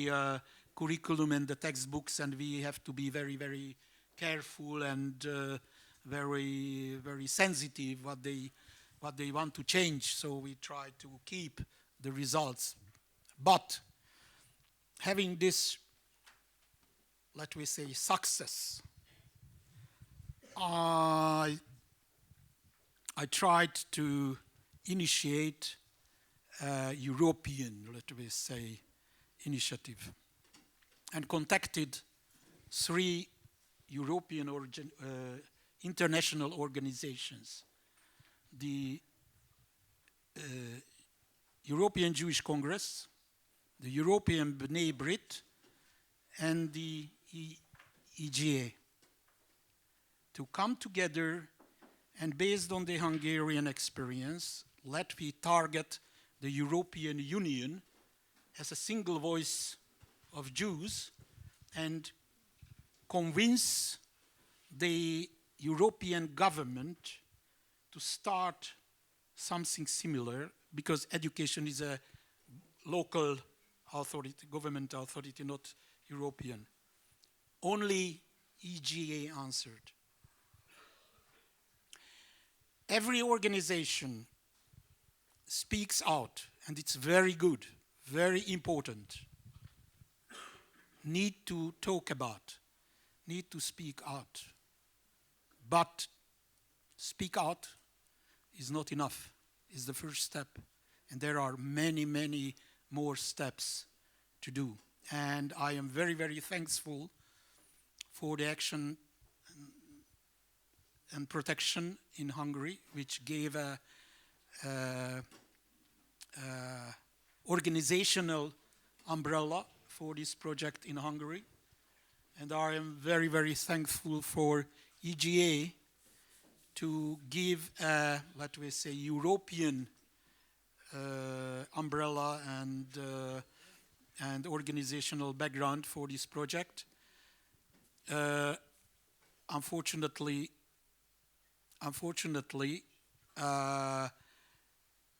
the curriculum and the textbooks, and we have to be very, very careful and very, very sensitive what they want to change. So we try to keep the results. But having this, let me say, success, I tried to initiate a European, let me say, initiative, and contacted 3 European international organizations: the European Jewish Congress, the European B'nai Brit, and the EGA, to come together and, based on the Hungarian experience, let me target the European Union as a single voice of Jews and convince the European government to start something similar, because education is a local authority, government authority, not European. Only EGA answered. Every organization speaks out, and it's very good, very important. Need to talk about, need to speak out. But speak out is not enough, it's the first step. And there are many, many more steps to do. And I am very, very thankful for the action and protection in Hungary, which gave a organizational umbrella for this project in Hungary. And I am very, very thankful for EGA to give a, let me say, European umbrella and organizational background for this project. Unfortunately,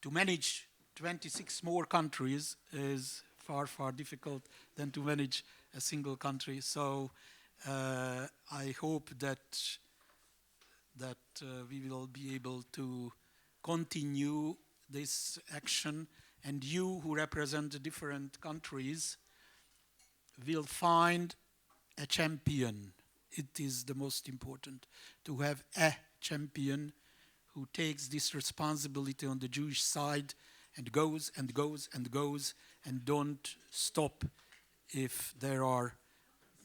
to manage 26 more countries is far, far difficult than to manage a single country. So I hope that we will be able to continue this action, and you who represent the different countries will find a champion. It is the most important to have a champion who takes this responsibility on the Jewish side and goes and goes and goes and don't stop if there are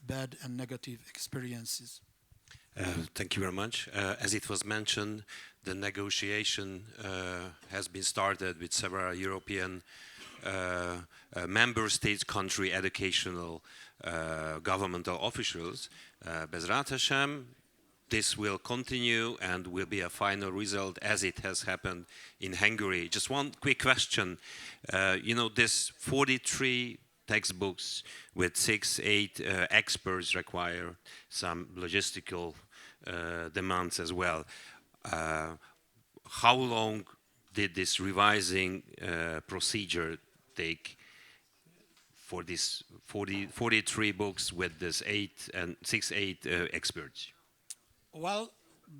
bad and negative experiences. Thank you very much. As it was mentioned, the negotiation has been started with several European member states, country educational governmental officials. Bezrat Hashem, this will continue and will be a final result as it has happened in Hungary. Just one quick question. This 43 textbooks with 6-8 experts require some logistical demands as well. How long did this revising procedure take for this 43 books with this 6-8 experts? Well,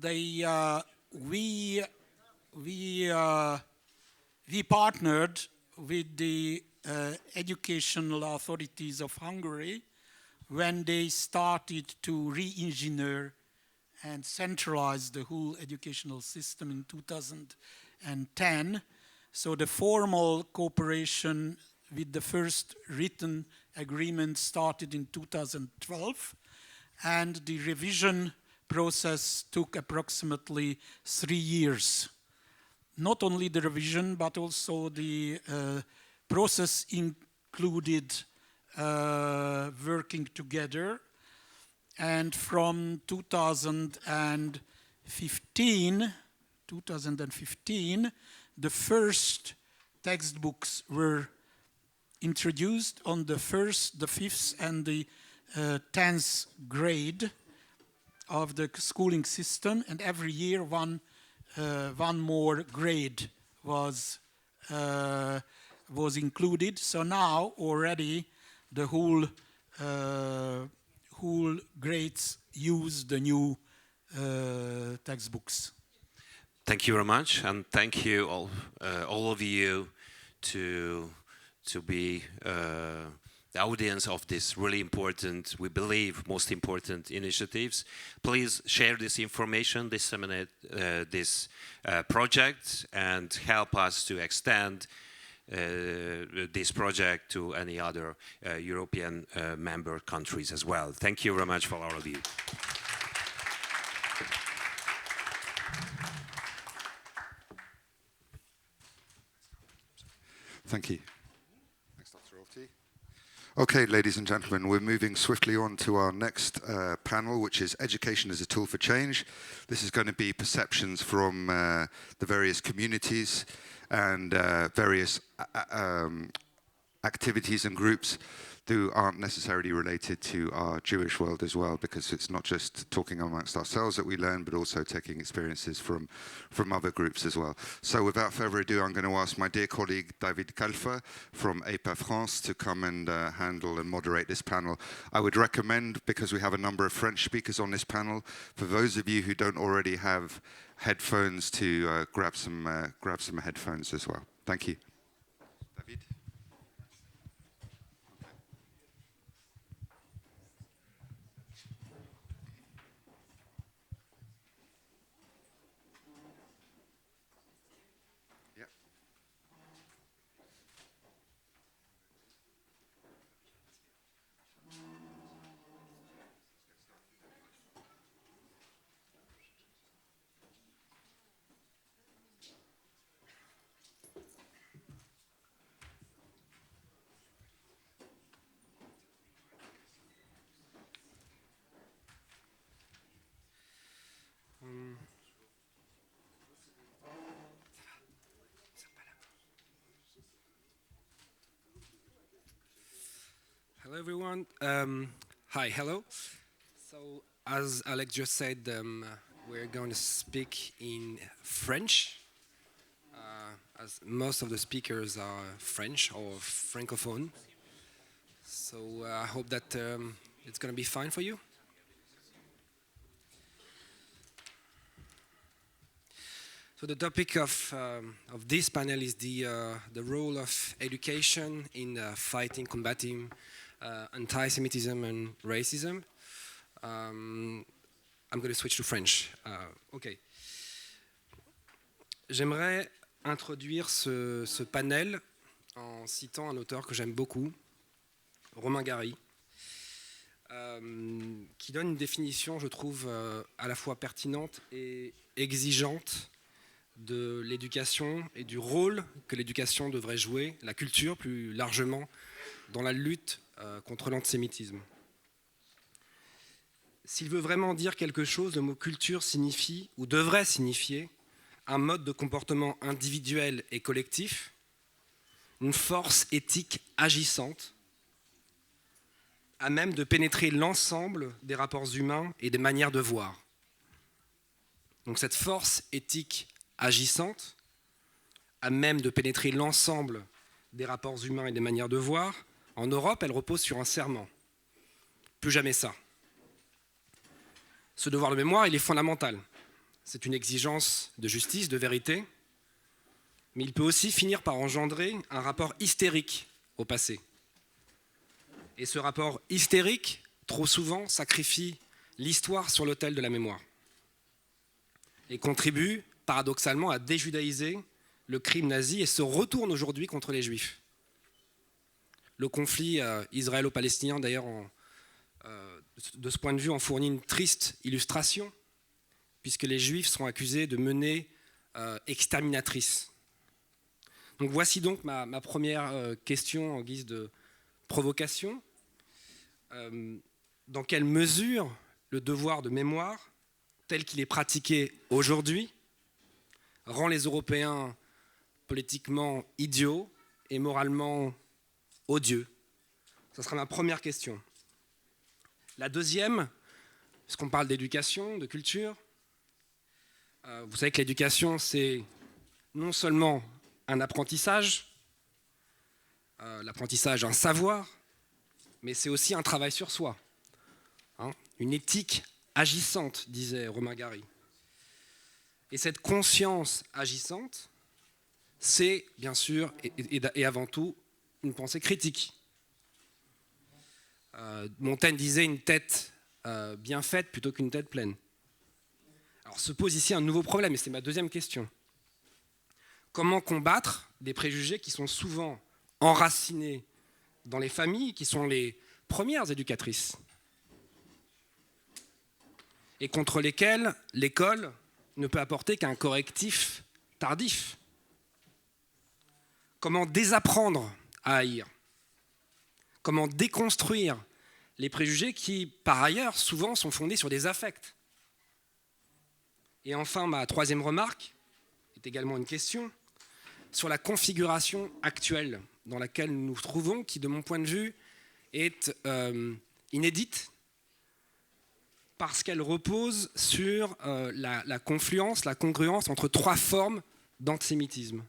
we partnered with the educational authorities of Hungary when they started to re-engineer and centralize the whole educational system in 2010. So the formal cooperation with the first written agreement started in 2012, and the revision process took approximately 3 years. Not only the revision, but also the process included working together. And from 2015, the first textbooks were introduced on the 1st, the 5th, and the 10th grade of the schooling system, and every year one more grade was included. So now already the whole grades use the new textbooks. Thank you very much, and thank you all of you to be the audience of this really important, we believe, most important initiatives. Please share this information, disseminate this project, and help us to extend this project to any other European member countries as well. Thank you very much for all of you. Thank you. Thanks, Dr. Olti. Okay, ladies and gentlemen, we're moving swiftly on to our next panel, which is Education as a Tool for Change. This is going to be perceptions from the various communities and various activities and groups who aren't necessarily related to our Jewish world as well, because it's not just talking amongst ourselves that we learn, but also taking experiences from other groups as well. So without further ado, I'm going to ask my dear colleague David Kalfa from EPA France to come and handle and moderate this panel. I would recommend, because we have a number of French speakers on this panel, for those of you who don't already have headphones to grab some headphones as well. Thank you. David? Hello, everyone. Hi, hello. So, as Alex just said, we're going to speak in French, as most of the speakers are French or Francophone. So, I hope that it's going to be fine for you. So, the topic of this panel is the role of education in combating anti-Semitism and racism. I'm going to switch to French. OK. J'aimerais introduire ce panel en citant un auteur que j'aime beaucoup, Romain Gary, qui donne une définition, je trouve, à la fois pertinente et exigeante de l'éducation et du rôle que l'éducation devrait jouer, la culture plus largement, dans la lutte contre l'antisémitisme. S'il veut vraiment dire quelque chose, le mot culture signifie, ou devrait signifier, un mode de comportement individuel et collectif, une force éthique agissante, à même de pénétrer l'ensemble des rapports humains et des manières de voir. Donc cette force éthique agissante, à même de pénétrer l'ensemble des rapports humains et des manières de voir, en Europe, elle repose sur un serment. Plus jamais ça. Ce devoir de mémoire, il est fondamental. C'est une exigence de justice, de vérité, mais il peut aussi finir par engendrer un rapport hystérique au passé. Et ce rapport hystérique, trop souvent, sacrifie l'histoire sur l'autel de la mémoire et contribue, paradoxalement, à déjudaïser le crime nazi et se retourne aujourd'hui contre les Juifs. Le conflit israélo-palestinien, d'ailleurs, de ce point de vue, en fournit une triste illustration, puisque les Juifs sont accusés de menées exterminatrices. Donc voici donc ma première question en guise de provocation. Dans quelle mesure le devoir de mémoire, tel qu'il est pratiqué aujourd'hui, rend les Européens politiquement idiots et moralement odieux? Ce sera ma première question. La deuxième, puisqu'on parle d'éducation, de culture, vous savez que l'éducation, c'est non seulement un apprentissage, l'apprentissage d'un savoir, mais c'est aussi un travail sur soi. Hein, une éthique agissante, disait Romain Gary. Et cette conscience agissante, c'est bien sûr et avant tout une pensée critique. Montaigne disait une tête bien faite plutôt qu'une tête pleine. Alors se pose ici un nouveau problème, et c'est ma deuxième question. Comment combattre des préjugés qui sont souvent enracinés dans les familles, qui sont les premières éducatrices, et contre lesquels l'école ne peut apporter qu'un correctif tardif? Comment désapprendre à haïr? Comment déconstruire les préjugés qui, par ailleurs, souvent sont fondés sur des affects? Et enfin, ma troisième remarque est également une question sur la configuration actuelle dans laquelle nous nous trouvons, qui, de mon point de vue, est inédite, parce qu'elle repose sur la confluence, la congruence entre trois formes d'antisémitisme.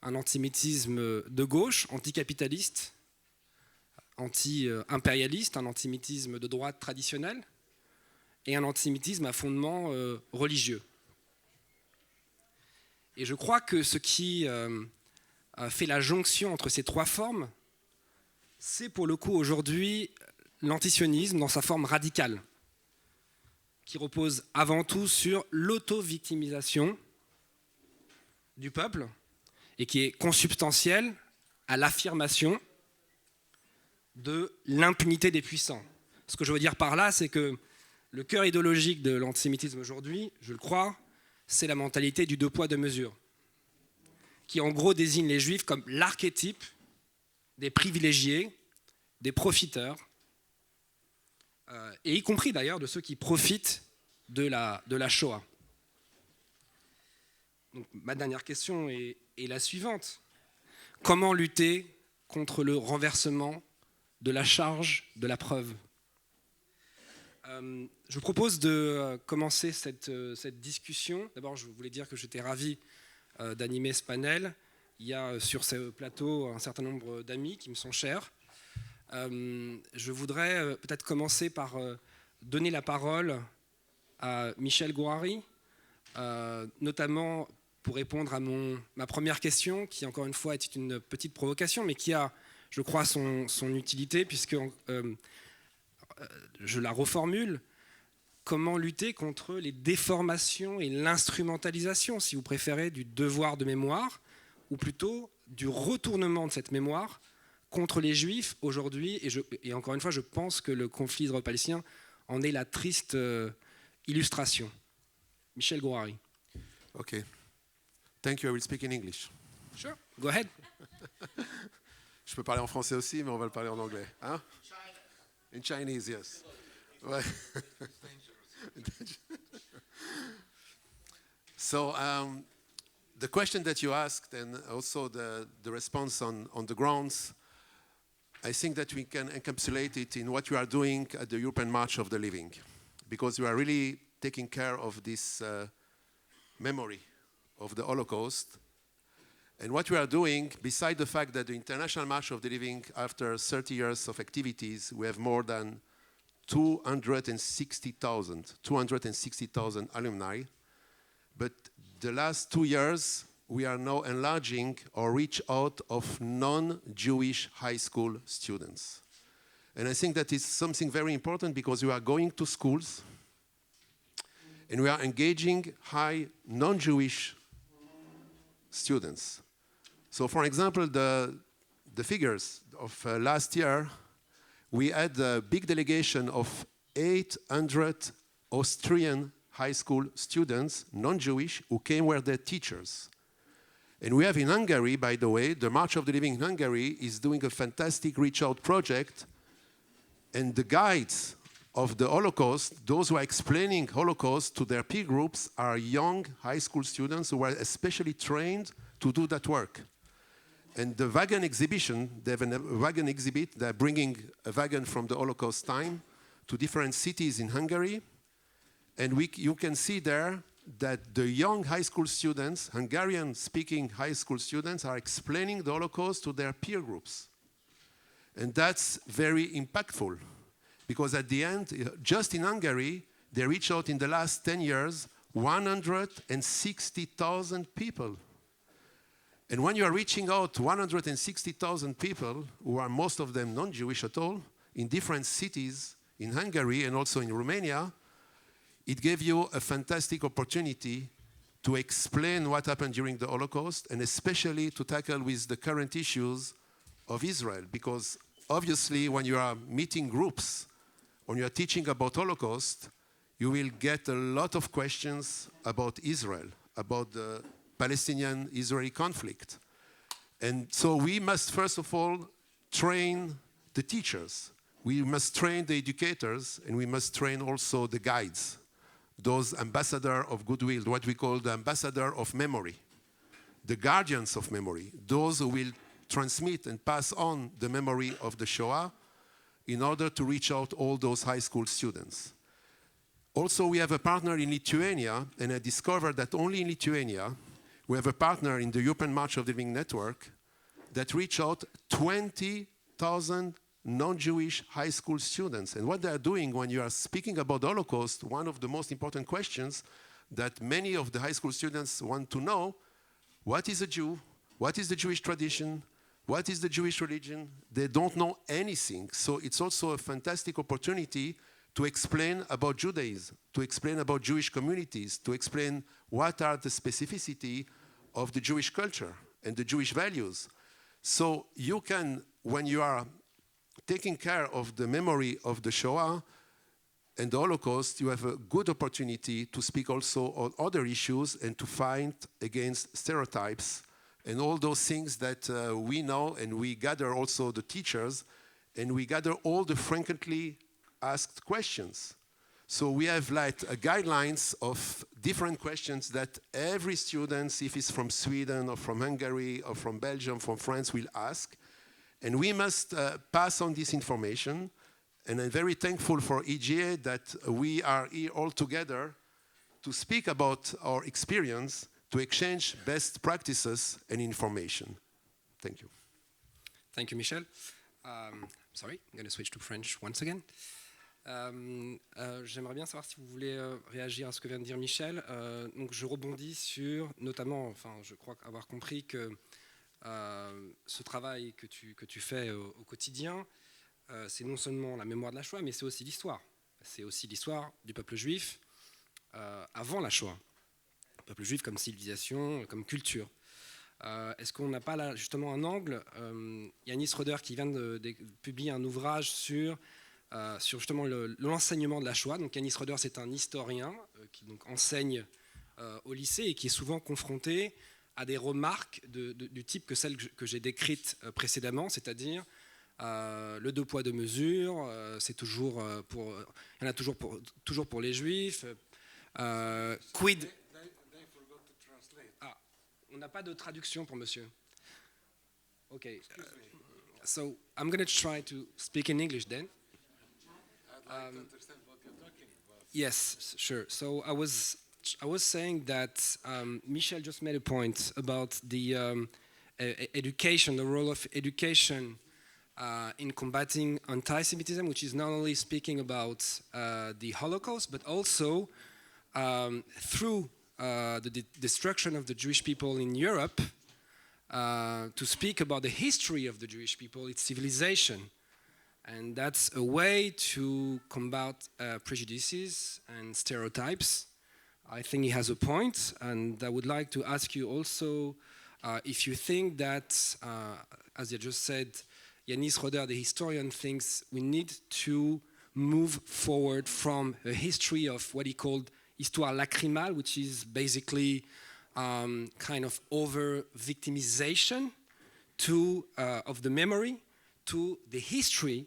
Un antisémitisme de gauche, anticapitaliste, anti-impérialiste, un antisémitisme de droite traditionnel, et un antisémitisme à fondement religieux. Et je crois que ce qui fait la jonction entre ces trois formes, c'est pour le coup aujourd'hui l'antisionisme dans sa forme radicale, qui repose avant tout sur l'auto-victimisation du peuple et qui est consubstantielle à l'affirmation de l'impunité des puissants. Ce que je veux dire par là, c'est que le cœur idéologique de l'antisémitisme aujourd'hui, je le crois, c'est la mentalité du deux poids, deux mesures, qui en gros désigne les juifs comme l'archétype des privilégiés, des profiteurs, et y compris d'ailleurs de ceux qui profitent de la Shoah. Donc, ma dernière question est la suivante. Comment lutter contre le renversement de la charge de la preuve? Je vous propose de commencer cette discussion. D'abord, je voulais dire que j'étais ravi d'animer ce panel. Il y a sur ce plateau un certain nombre d'amis qui me sont chers. Je voudrais peut-être commencer par donner la parole à Michel Gouari, notamment pour répondre à ma première question, qui encore une fois est une petite provocation, mais qui a, je crois, son utilité, puisque je la reformule. Comment lutter contre les déformations et l'instrumentalisation, si vous préférez, du devoir de mémoire, ou plutôt du retournement de cette mémoire contre les Juifs aujourd'hui, et encore une fois, je pense que le conflit israélo-palestinien en est la triste illustration. Michel Gouari. Okay. Thank you. I will speak in English. Sure. Go ahead. Je peux parler en français aussi, mais on va le parler en anglais. Hein? In Chinese, yes. Ouais. So the question that you asked and also the response on the grounds, I think that we can encapsulate it in what you are doing at the European March of the Living, because you are really taking care of this memory of the Holocaust. And what we are doing, beside the fact that the International March of the Living, after 30 years of activities, we have more than 260,000 alumni. But the last 2 years, we are now enlarging our reach out of non-Jewish high school students. And I think that is something very important, because we are going to schools and we are engaging high non-Jewish students. So for example, the figures of last year, we had a big delegation of 800 Austrian high school students, non-Jewish, who came with their teachers. And we have in Hungary, by the way, the March of the Living in Hungary is doing a fantastic reach-out project, and the guides of the Holocaust, those who are explaining Holocaust to their peer groups, are young high school students who are especially trained to do that work. And the wagon exhibition, they have a wagon exhibit, they're bringing a wagon from the Holocaust time to different cities in Hungary. And you can see there that the young high school students, Hungarian-speaking high school students, are explaining the Holocaust to their peer groups. And that's very impactful because at the end, just in Hungary, they reached out in the last 10 years 160,000 people. And when you are reaching out to 160,000 people, who are most of them non-Jewish at all, in different cities in Hungary and also in Romania, it gave you a fantastic opportunity to explain what happened during the Holocaust and especially to tackle with the current issues of Israel. Because obviously when you are meeting groups, when you are teaching about Holocaust, you will get a lot of questions about Israel, about the Palestinian-Israeli conflict. And so we must first of all train the teachers. We must train the educators and we must train also the guides, those ambassadors of goodwill, what we call the ambassador of memory, the guardians of memory, those who will transmit and pass on the memory of the Shoah in order to reach out all those high school students. Also, we have a partner in Lithuania, and I discovered that only in Lithuania, we have a partner in the European March of the Living Network that reach out 20,000 non-Jewish high school students. And what they are doing when you are speaking about the Holocaust, one of the most important questions that many of the high school students want to know, what is a Jew? What is the Jewish tradition? What is the Jewish religion? They don't know anything. So it's also a fantastic opportunity to explain about Judaism, to explain about Jewish communities, to explain what are the specificity of the Jewish culture and the Jewish values. So you can, when you are taking care of the memory of the Shoah and the Holocaust, you have a good opportunity to speak also on other issues and to fight against stereotypes and all those things that we know, and we gather also the teachers, and we gather all the frequently asked questions. So we have like guidelines of different questions that every student, if it's from Sweden or from Hungary or from Belgium, from France, will ask. And we must pass on this information. And I'm very thankful for EGA that we are here all together to speak about our experience, to exchange best practices and information. Thank you. Thank you, Michel. Sorry, I'm going to switch to French once again. J'aimerais bien savoir si vous voulez réagir à ce que vient de dire Michel. Donc je rebondis sur, notamment, enfin, je crois avoir compris que ce travail que tu fais au quotidien, c'est non seulement la mémoire de la Shoah, mais c'est aussi l'histoire. C'est aussi l'histoire du peuple juif avant la Shoah. Le peuple juif comme civilisation, comme culture. Est-ce qu'on n'a pas là justement un angle Yanis Roeder qui vient de publier un ouvrage sur justement l'enseignement de la Shoah. Donc Yanis Roeder, c'est un historien qui donc enseigne au lycée et qui est souvent confronté à des remarques du type que celles que j'ai décrites précédemment, c'est-à-dire le deux poids deux mesures, c'est toujours il y en a toujours pour les juifs. Quid. Ah, on n'a pas de traduction pour monsieur. Okay. So I'm going to try to speak in English then. Yes, sure. So I was saying that Michel just made a point about the education, the role of education in combating anti-Semitism, which is not only speaking about the Holocaust, but also through the destruction of the Jewish people in Europe, to speak about the history of the Jewish people, its civilization. And that's a way to combat prejudices and stereotypes. I think he has a point, and I would like to ask you also if you think that, as you just said, Yanis Roeder, the historian, thinks we need to move forward from a history of what he called histoire lacrymale, which is basically kind of over-victimization of the memory, to the history,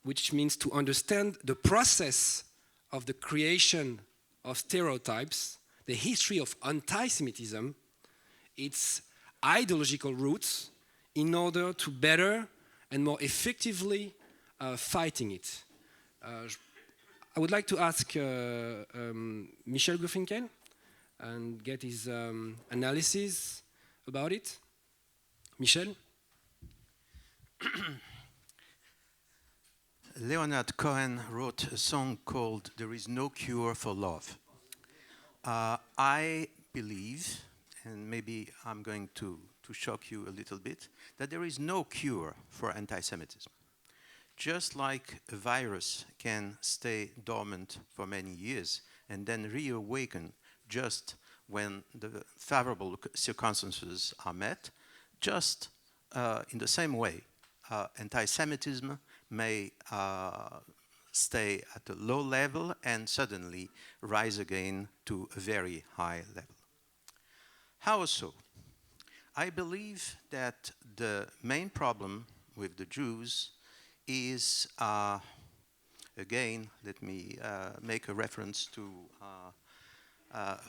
which means to understand the process of the creation of stereotypes, the history of anti-Semitism, its ideological roots, in order to better and more effectively fighting it. I would like to ask Michel Gruffinkel and get his analysis about it. Michel? Leonard Cohen wrote a song called There Is No Cure for Love. I believe, and maybe I'm going to shock you a little bit, that there is no cure for anti-Semitism. Just like a virus can stay dormant for many years and then reawaken just when the favorable circumstances are met, just in the same way, anti-Semitism may stay at a low level and suddenly rise again to a very high level. How so? I believe that the main problem with the Jews is, again, let me make a reference to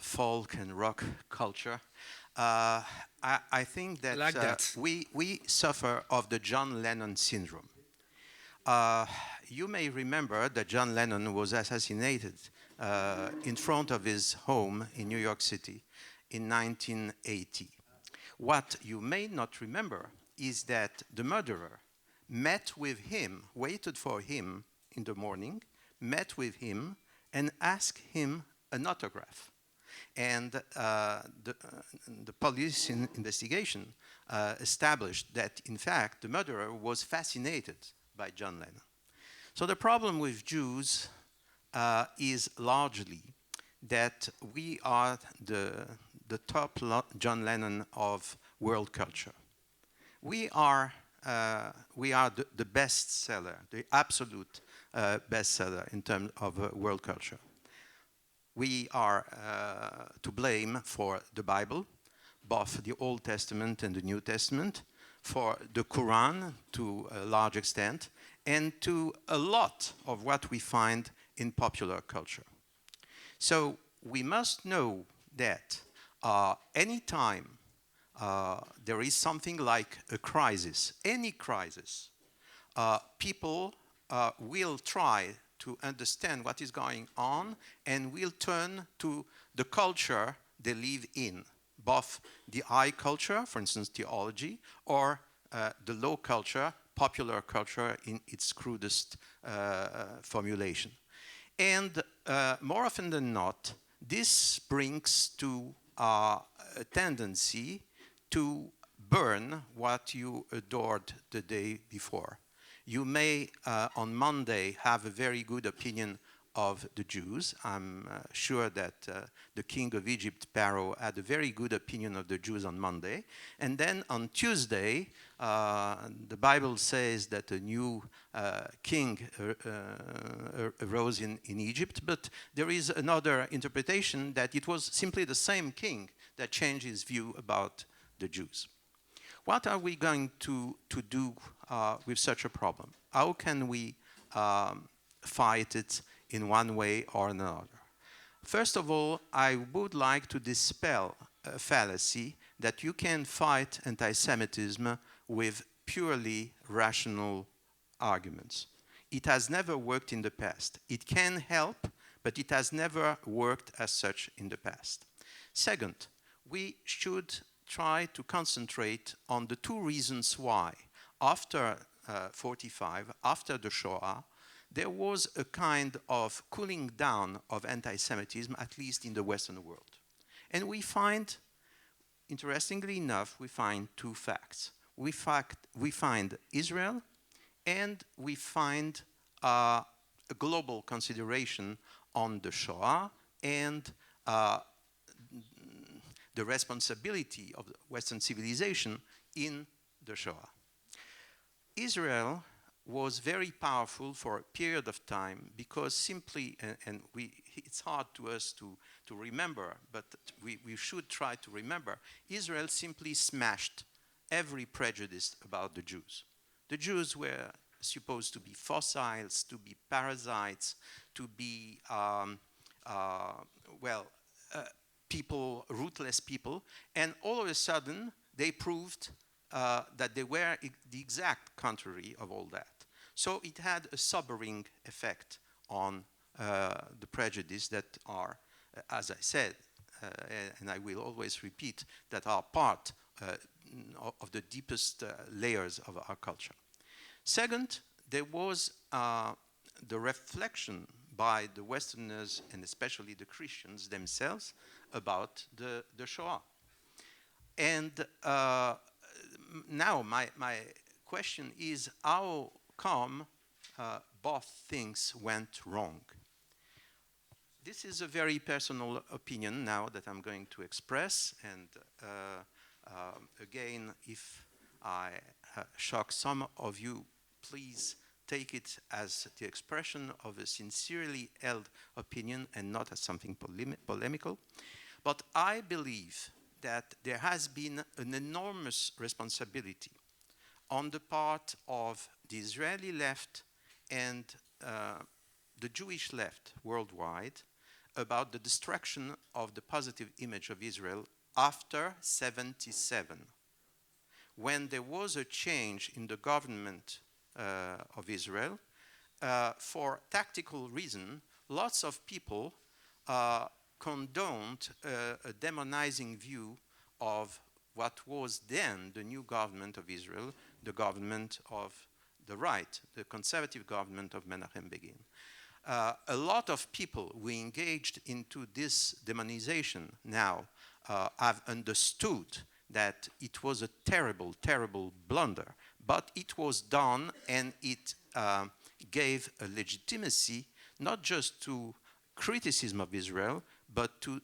folk and rock culture. I think that, Like that. we suffer of the John Lennon syndrome. You may remember that John Lennon was assassinated in front of his home in New York City in 1980. What you may not remember is that the murderer met with him, waited for him in the morning, met with him, and asked him an autograph. And the police investigation established that, in fact, the murderer was fascinated by John Lennon. So the problem with Jews is largely that we are the top John Lennon of world culture. We are the bestseller, the absolute bestseller in terms of world culture. We are to blame for the Bible, both the Old Testament and the New Testament, for the Quran to a large extent, and to a lot of what we find in popular culture. So we must know that anytime there is something like a crisis, any crisis, people will try to understand what is going on and will turn to the culture they live in, both the high culture, for instance, theology, or the low culture, popular culture in its crudest formulation. And more often than not, this brings to a tendency to burn what you adored the day before. You may, on Monday, have a very good opinion of the Jews. I'm sure that the king of Egypt, Pharaoh, had a very good opinion of the Jews on Monday. And then on Tuesday, the Bible says that a new king arose in Egypt, but there is another interpretation that it was simply the same king that changed his view about the Jews. What are we going to do with such a problem? How can we fight it in one way or another? First of all, I would like to dispel a fallacy that you can fight anti-Semitism with purely rational arguments. It has never worked in the past. It can help, but it has never worked as such in the past. Second, we should try to concentrate on the two reasons why, after 45, after the Shoah, there was a kind of cooling down of anti-Semitism, at least in the Western world. And we find, interestingly enough, we find two facts. We find Israel, and we find a global consideration on the Shoah and the responsibility of the Western civilization in the Shoah. Israel was very powerful for a period of time because simply, it's hard to us to remember, but we should try to remember, Israel simply smashed every prejudice about the Jews. The Jews were supposed to be fossils, to be parasites, to be, people, ruthless people, and all of a sudden they proved that they were the exact contrary of all that. So it had a sobering effect on the prejudice that are, as I said, and I will always repeat, that are part of the deepest layers of our culture. Second, there was the reflection by the Westerners and especially the Christians themselves about the Shoah. And now my question is, how come both things went wrong? This is a very personal opinion now that I'm going to express, and again, if I shock some of you, please take it as the expression of a sincerely held opinion and not as something polemical. But I believe that there has been an enormous responsibility on the part of the Israeli left and the Jewish left worldwide about the destruction of the positive image of Israel after 77. When there was a change in the government of Israel, for tactical reason, lots of people condoned a demonizing view of what was then the new government of Israel, the government of the right, the conservative government of Menachem Begin. A lot of people who engaged into this demonization now have understood that it was a terrible, terrible blunder, but it was done, and it gave a legitimacy not just to criticism of Israel, but to